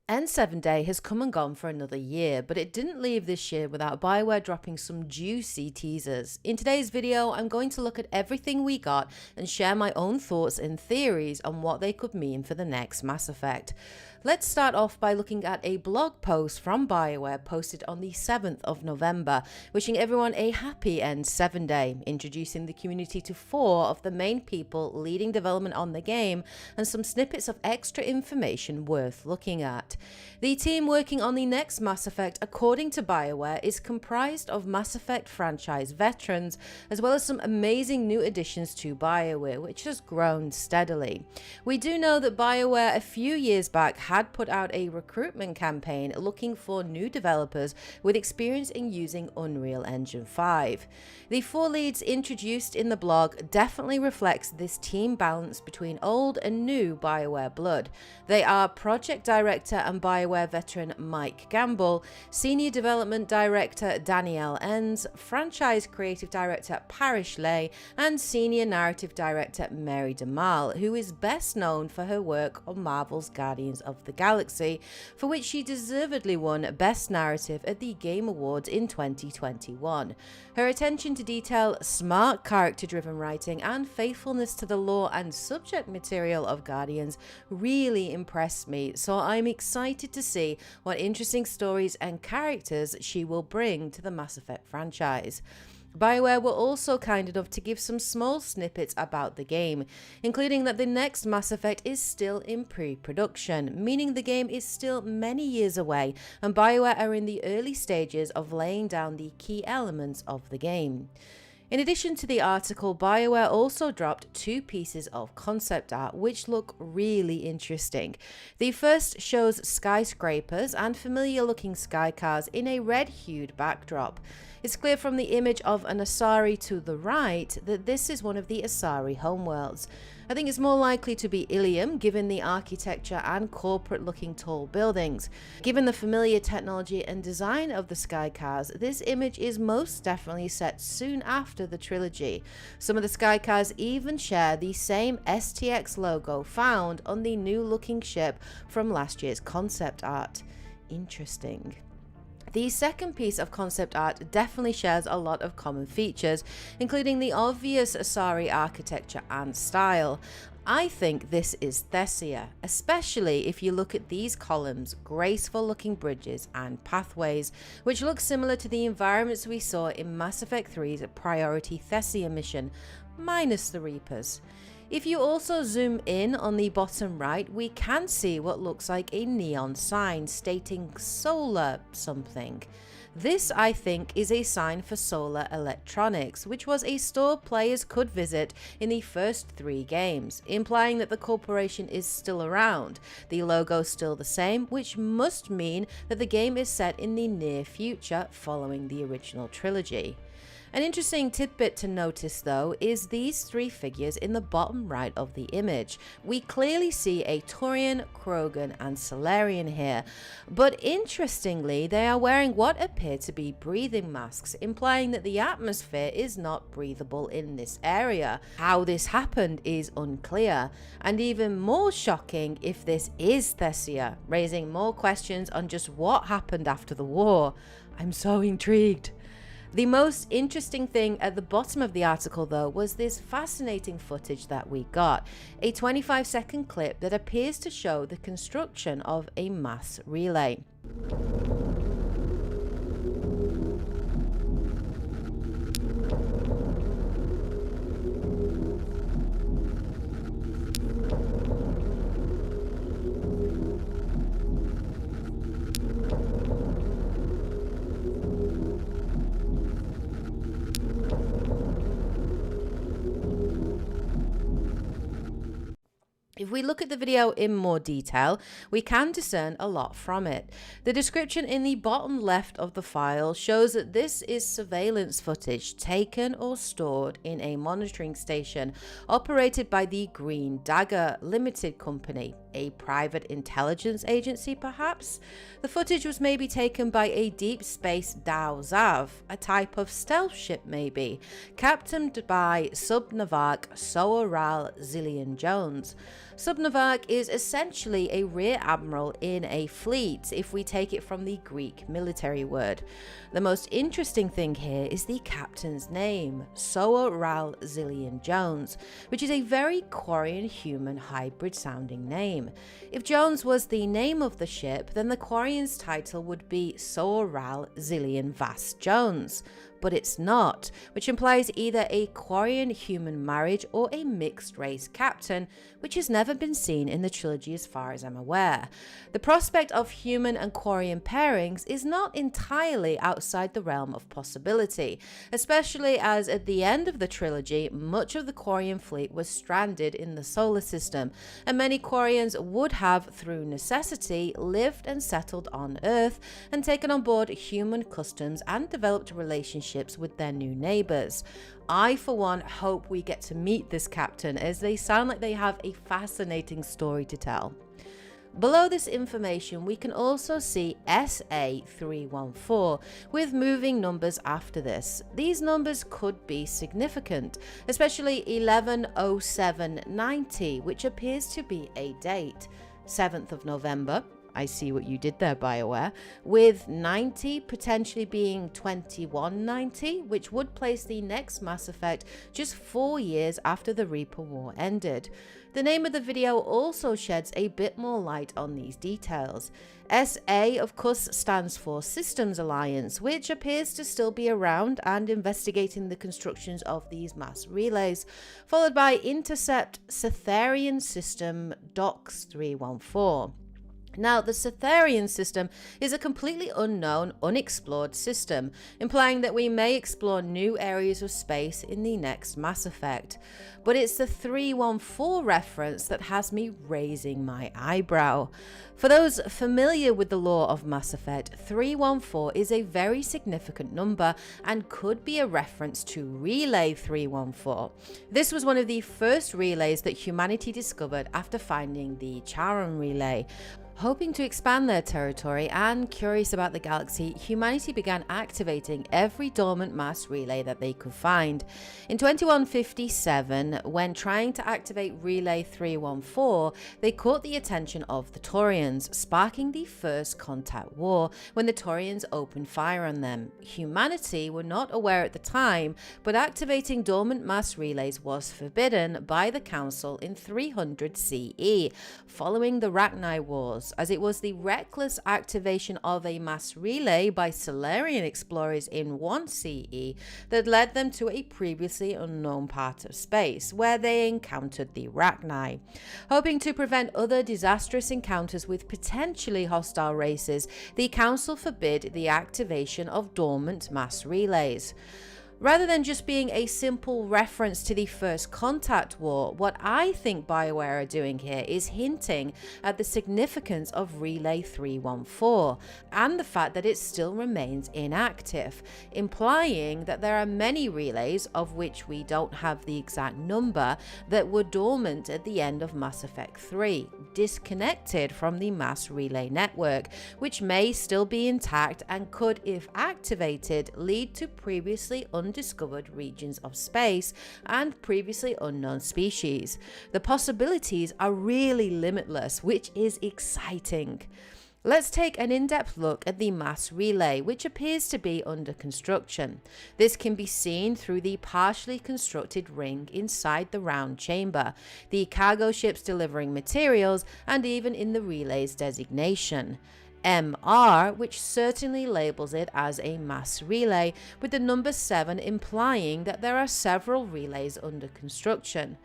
N7Day has come and gone for another year, but it didn't leave this year without Bioware dropping some juicy teasers. In today's video, I'm going to look at everything we got and share my own thoughts and theories on what they could mean for the next Mass Effect. Let's start off by looking at a blog post from Bioware posted on the 7th of November, wishing everyone a happy N7Day, introducing the community to 4 of the main people leading development on the game, and some snippets of extra information worth looking at. The team working on the next Mass Effect, according to Bioware, is comprised of Mass Effect franchise veterans, as well as some amazing new additions to Bioware, which has grown steadily. We do know that Bioware a few years back had put out a recruitment campaign looking for new developers with experience in using Unreal Engine 5. The 4 leads introduced in the blog definitely reflects this team balance between old and new Bioware blood. They are Project Director and Bioware veteran Mike Gamble, Senior Development Director Danielle Enns, Franchise Creative Director Parish Lay, and Senior Narrative Director Mary DeMarle, who is best known for her work on Marvel's Guardians of the Galaxy, for which she deservedly won Best Narrative at the Game Awards in 2021. Her attention to detail, smart character-driven writing, and faithfulness to the lore and subject material of Guardians really impressed me, so I'm excited to see what interesting stories and characters she will bring to the Mass Effect franchise. Bioware were also kind enough to give some small snippets about the game, including that the next Mass Effect is still in pre-production, meaning the game is still many years away, and Bioware are in the early stages of laying down the key elements of the game. In addition to the article, Bioware also dropped 2 pieces of concept art which look really interesting. The first shows skyscrapers and familiar looking sky cars in a red-hued backdrop. It's clear from the image of an Asari to the right that this is one of the Asari homeworlds. I think it's more likely to be Ilium given the architecture and corporate looking tall buildings. Given the familiar technology and design of the sky cars, this image is most definitely set soon after the trilogy. Some of the sky cars even share the same STX logo found on the new looking ship from last year's concept art. Interesting. The second piece of concept art definitely shares a lot of common features, including the obvious Asari architecture and style. I think this is Thessia, especially if you look at these columns, graceful looking bridges and pathways, which look similar to the environments we saw in Mass Effect 3's Priority Thessia mission, minus the Reapers. If you also zoom in on the bottom right, we can see what looks like a neon sign stating solar something. This, I think, is a sign for Solar Electronics, which was a store players could visit in the first 3 games, implying that the corporation is still around. The logo still the same, which must mean that the game is set in the near future following the original trilogy. An interesting tidbit to notice though is these 3 figures in the bottom right of the image. We clearly see a Turian, Krogan and Salarian here, but interestingly they are wearing what appear to be breathing masks, implying that the atmosphere is not breathable in this area. How this happened is unclear, and even more shocking if this is Thessia, raising more questions on just what happened after the war. I'm so intrigued. The most interesting thing at the bottom of the article though was this fascinating footage that we got, a 25-second clip that appears to show the construction of a mass relay. If we look at the video in more detail, we can discern a lot from it. The description in the bottom left of the file shows that this is surveillance footage taken or stored in a monitoring station operated by the Green Dagger Limited Company, a private intelligence agency perhaps. The footage was maybe taken by a deep space Dao Zav, a type of stealth ship maybe, captained by Subnavak Soaral Zillion Jones. Subnavak is essentially a rear admiral in a fleet, if we take it from the Greek military word. The most interesting thing here is the captain's name, Soaral Zillion Jones, which is a very Quarian-human hybrid sounding name. If Jones was the name of the ship, then the Quarian's title would be Soaral Zillion Vas Jones. But it's not, which implies either a Quarian-human marriage or a mixed-race captain, which has never been seen in the trilogy as far as I'm aware. The prospect of human and Quarian pairings is not entirely outside the realm of possibility, especially as at the end of the trilogy, much of the Quarian fleet was stranded in the solar system, and many Quarians would have, through necessity, lived and settled on Earth and taken on board human customs and developed relationships with their new neighbors. I, for one, hope we get to meet this captain, as they sound like they have a fascinating story to tell. Below this information, we can also see SA314 with moving numbers after this. These numbers could be significant, especially 110790, which appears to be a date. 7th of November. I see what you did there, Bioware, with 90 potentially being 2190, which would place the next Mass Effect just 4 years after the Reaper War ended. The name of the video also sheds a bit more light on these details. SA, of course, stands for Systems Alliance, which appears to still be around and investigating the constructions of these mass relays, followed by Intercept Cytherian System DOX 314. Now, the Cytherian system is a completely unknown, unexplored system, implying that we may explore new areas of space in the next Mass Effect. But it's the 314 reference that has me raising my eyebrow. For those familiar with the lore of Mass Effect, 314 is a very significant number and could be a reference to Relay 314. This was one of the first relays that humanity discovered after finding the Charon relay. Hoping to expand their territory and curious about the galaxy, humanity began activating every dormant mass relay that they could find. In 2157, when trying to activate Relay 314, they caught the attention of the Taurians, sparking the First Contact War when the Taurians opened fire on them. Humanity were not aware at the time, but activating dormant mass relays was forbidden by the Council in 300 CE, following the Rachni Wars, as it was the reckless activation of a mass relay by Solarian explorers in 1 CE that led them to a previously unknown part of space, where they encountered the Rachni. Hoping to prevent other disastrous encounters with potentially hostile races, the Council forbid the activation of dormant mass relays. Rather than just being a simple reference to the First Contact War, what I think Bioware are doing here is hinting at the significance of Relay 314 and the fact that it still remains inactive, implying that there are many relays, of which we don't have the exact number, that were dormant at the end of Mass Effect 3, disconnected from the mass relay network, which may still be intact and could, if activated, lead to previously undiscovered regions of space and previously unknown species. The possibilities are really limitless, which is exciting. Let's take an in-depth look at the mass relay, which appears to be under construction. This can be seen through the partially constructed ring inside the round chamber, the cargo ships delivering materials, and even in the relay's designation. MR, which certainly labels it as a mass relay, with the number 7 implying that there are several relays under construction.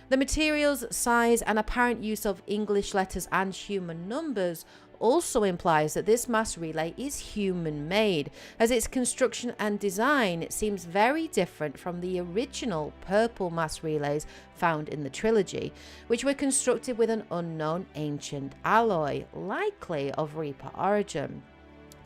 The materials, size, and apparent use of English letters and human numbers also implies that this mass relay is human-made, as its construction and design seems very different from the original purple mass relays found in the trilogy, which were constructed with an unknown ancient alloy, likely of Reaper origin.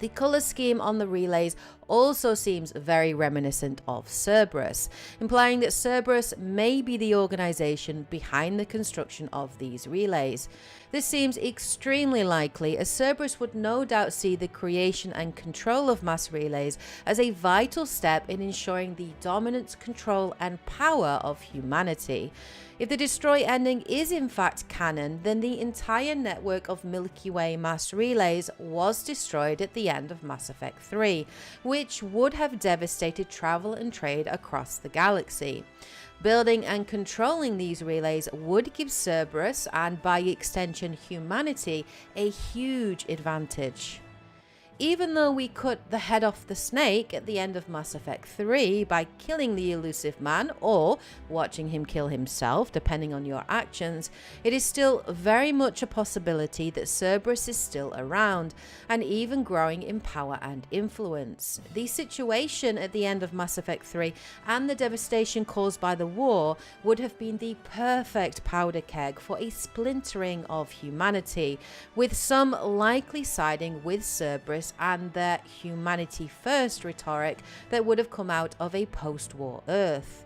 The colour scheme on the relays also seems very reminiscent of Cerberus, implying that Cerberus may be the organisation behind the construction of these relays. This seems extremely likely, as Cerberus would no doubt see the creation and control of mass relays as a vital step in ensuring the dominance, control and power of humanity. If the Destroy ending is in fact canon, then the entire network of Milky Way mass relays was destroyed at the end of Mass Effect 3, which would have devastated travel and trade across the galaxy. Building and controlling these relays would give Cerberus, and by extension humanity, a huge advantage. Even though we cut the head off the snake at the end of Mass Effect 3 by killing the elusive man or watching him kill himself, depending on your actions, it is still very much a possibility that Cerberus is still around and even growing in power and influence. The situation at the end of Mass Effect 3 and the devastation caused by the war would have been the perfect powder keg for a splintering of humanity, with some likely siding with Cerberus and their humanity first rhetoric that would have come out of a post-war Earth.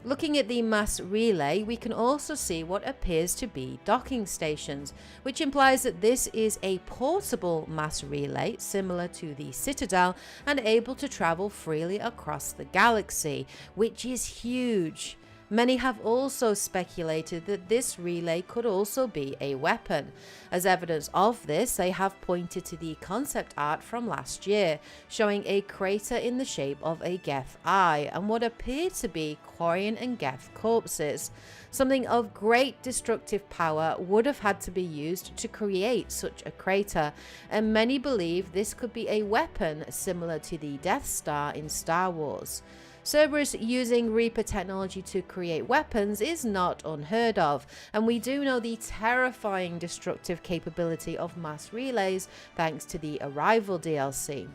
Looking at the mass relay, we can also see what appears to be docking stations, which implies that this is a portable mass relay similar to the Citadel and able to travel freely across the galaxy, which is huge. Many have also speculated that this relay could also be a weapon. As evidence of this, they have pointed to the concept art from last year, showing a crater in the shape of a Geth eye and what appeared to be Quarian and Geth corpses. Something of great destructive power would have had to be used to create such a crater, and many believe this could be a weapon similar to the Death Star in Star Wars. Cerberus using Reaper technology to create weapons is not unheard of, and we do know the terrifying destructive capability of mass relays thanks to the Arrival DLC.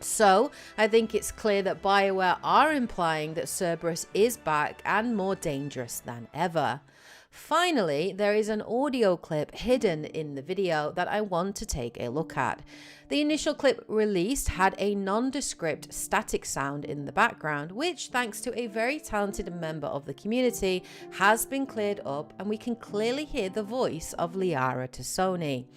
So, I think it's clear that Bioware are implying that Cerberus is back and more dangerous than ever. Finally, there is an audio clip hidden in the video that I want to take a look at. The initial clip released had a nondescript static sound in the background, which, thanks to a very talented member of the community, has been cleared up, and we can clearly hear the voice of Liara Tassoni.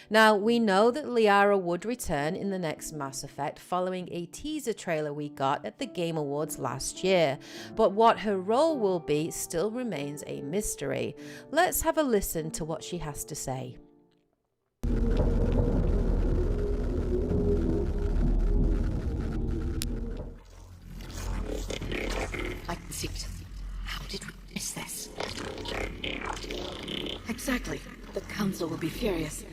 Now, we know that Liara would return in the next Mass Effect following a teaser trailer we got at the Game Awards last year, but what her role will be still remains a mystery. Let's have a listen to what she has to say. I can see it. How did we miss this? Exactly. The Council will be furious.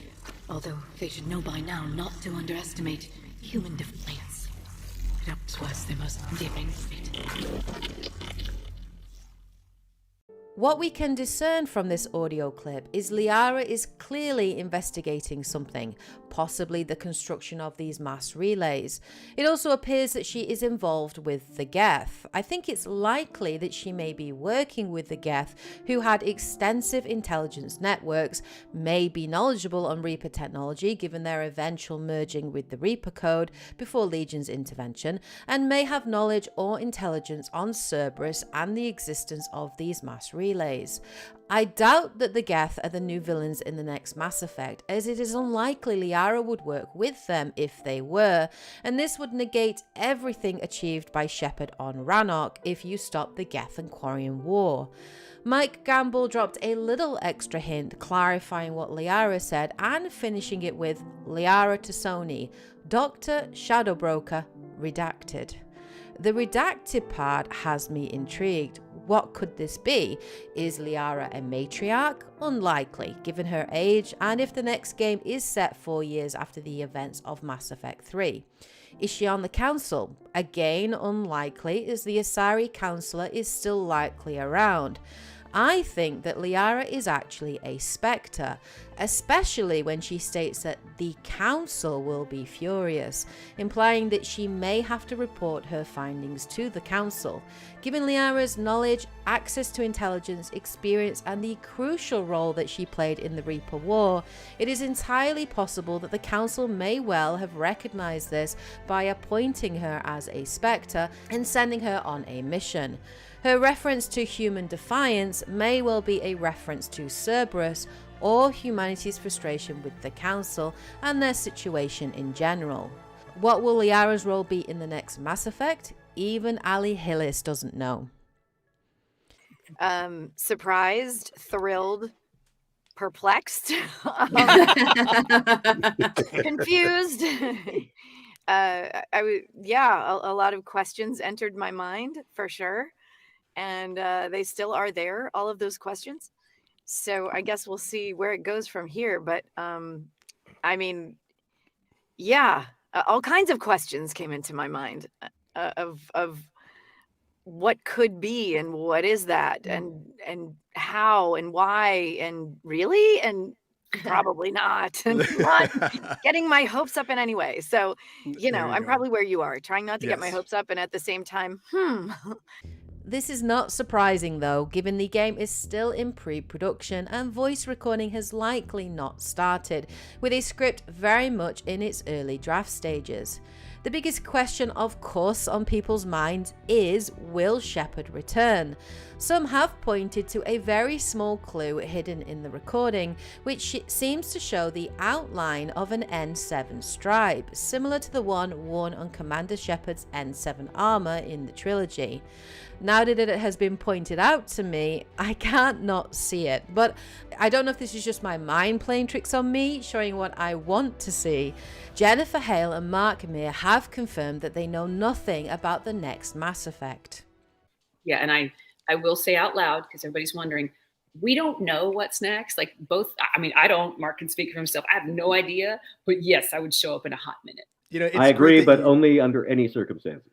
Although they should know by now not to underestimate human defiance. It was their most endearing trait. What we can discern from this audio clip is Liara is clearly investigating something, possibly the construction of these mass relays. It also appears that she is involved with the Geth. I think it's likely that she may be working with the Geth, who had extensive intelligence networks, may be knowledgeable on Reaper technology given their eventual merging with the Reaper code before Legion's intervention, and may have knowledge or intelligence on Cerberus and the existence of these mass relays. I doubt that the Geth are the new villains in the next Mass Effect, as it is unlikely Liara would work with them if they were, and this would negate everything achieved by Shepard on Rannoch if you stop the Geth and Quarian war. Mike Gamble dropped a little extra hint clarifying what Liara said and finishing it with Liara Tassoni, Dr. Shadowbroker, redacted. The redacted part has me intrigued. What could this be? Is Liara a matriarch? Unlikely, given her age, and if the next game is set 4 years after the events of Mass Effect 3. Is she on the Council? Again, unlikely, as the Asari Councillor is still likely around. I think that Liara is actually a spectre, especially when she states that the council will be furious, implying that she may have to report her findings to the council. Given Liara's knowledge, access to intelligence, experience, and the crucial role that she played in the Reaper War, it is entirely possible that the council may well have recognized this by appointing her as a spectre and sending her on a mission. Her reference to human defiance may well be a reference to Cerberus or humanity's frustration with the council and their situation in general. What will Liara's role be in the next Mass Effect? Even Ali Hillis doesn't know. Surprised, thrilled, perplexed, confused. A lot of questions entered my mind for sure, and they still are there, all of those questions. So I guess we'll see where it goes from here. But I mean, yeah, all kinds of questions came into my mind of what could be and what is that and how and why and really and probably not and not getting my hopes up in any way. So, I'm probably where you are, trying not to get my hopes up and at the same time, This is not surprising though, given the game is still in pre-production and voice recording has likely not started, with a script very much in its early draft stages. The biggest question, of course, on people's minds is, will Shepard return? Some have pointed to a very small clue hidden in the recording, which seems to show the outline of an N7 stripe, similar to the one worn on Commander Shepard's N7 armor in the trilogy. Now that it has been pointed out to me, I can't not see it, but I don't know if this is just my mind playing tricks on me, showing what I want to see. Jennifer Hale and Mark Meer have confirmed that they know nothing about the next Mass Effect. Yeah, and I will say out loud, because everybody's wondering, we don't know what's next. Like I don't, Mark can speak for himself. I have no idea, but yes, I would show up in a hot minute. I agree, but only under any circumstances.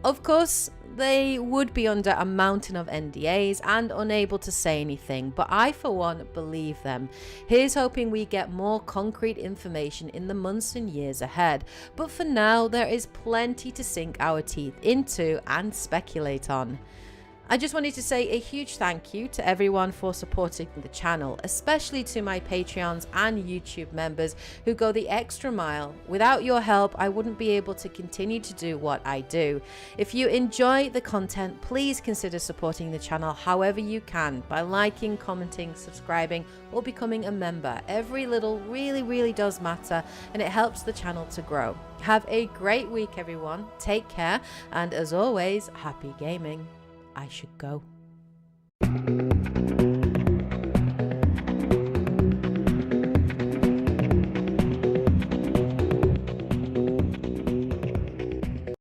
Of course, they would be under a mountain of NDAs and unable to say anything, but I for one believe them. Here's hoping we get more concrete information in the months and years ahead, but for now there is plenty to sink our teeth into and speculate on. I just wanted to say a huge thank you to everyone for supporting the channel, especially to my Patreons and YouTube members who go the extra mile. Without your help, I wouldn't be able to continue to do what I do. If you enjoy the content, please consider supporting the channel however you can by liking, commenting, subscribing, or becoming a member. Every little really does matter, and it helps the channel to grow. Have a great week, everyone. Take care, and as always, happy gaming. I should go.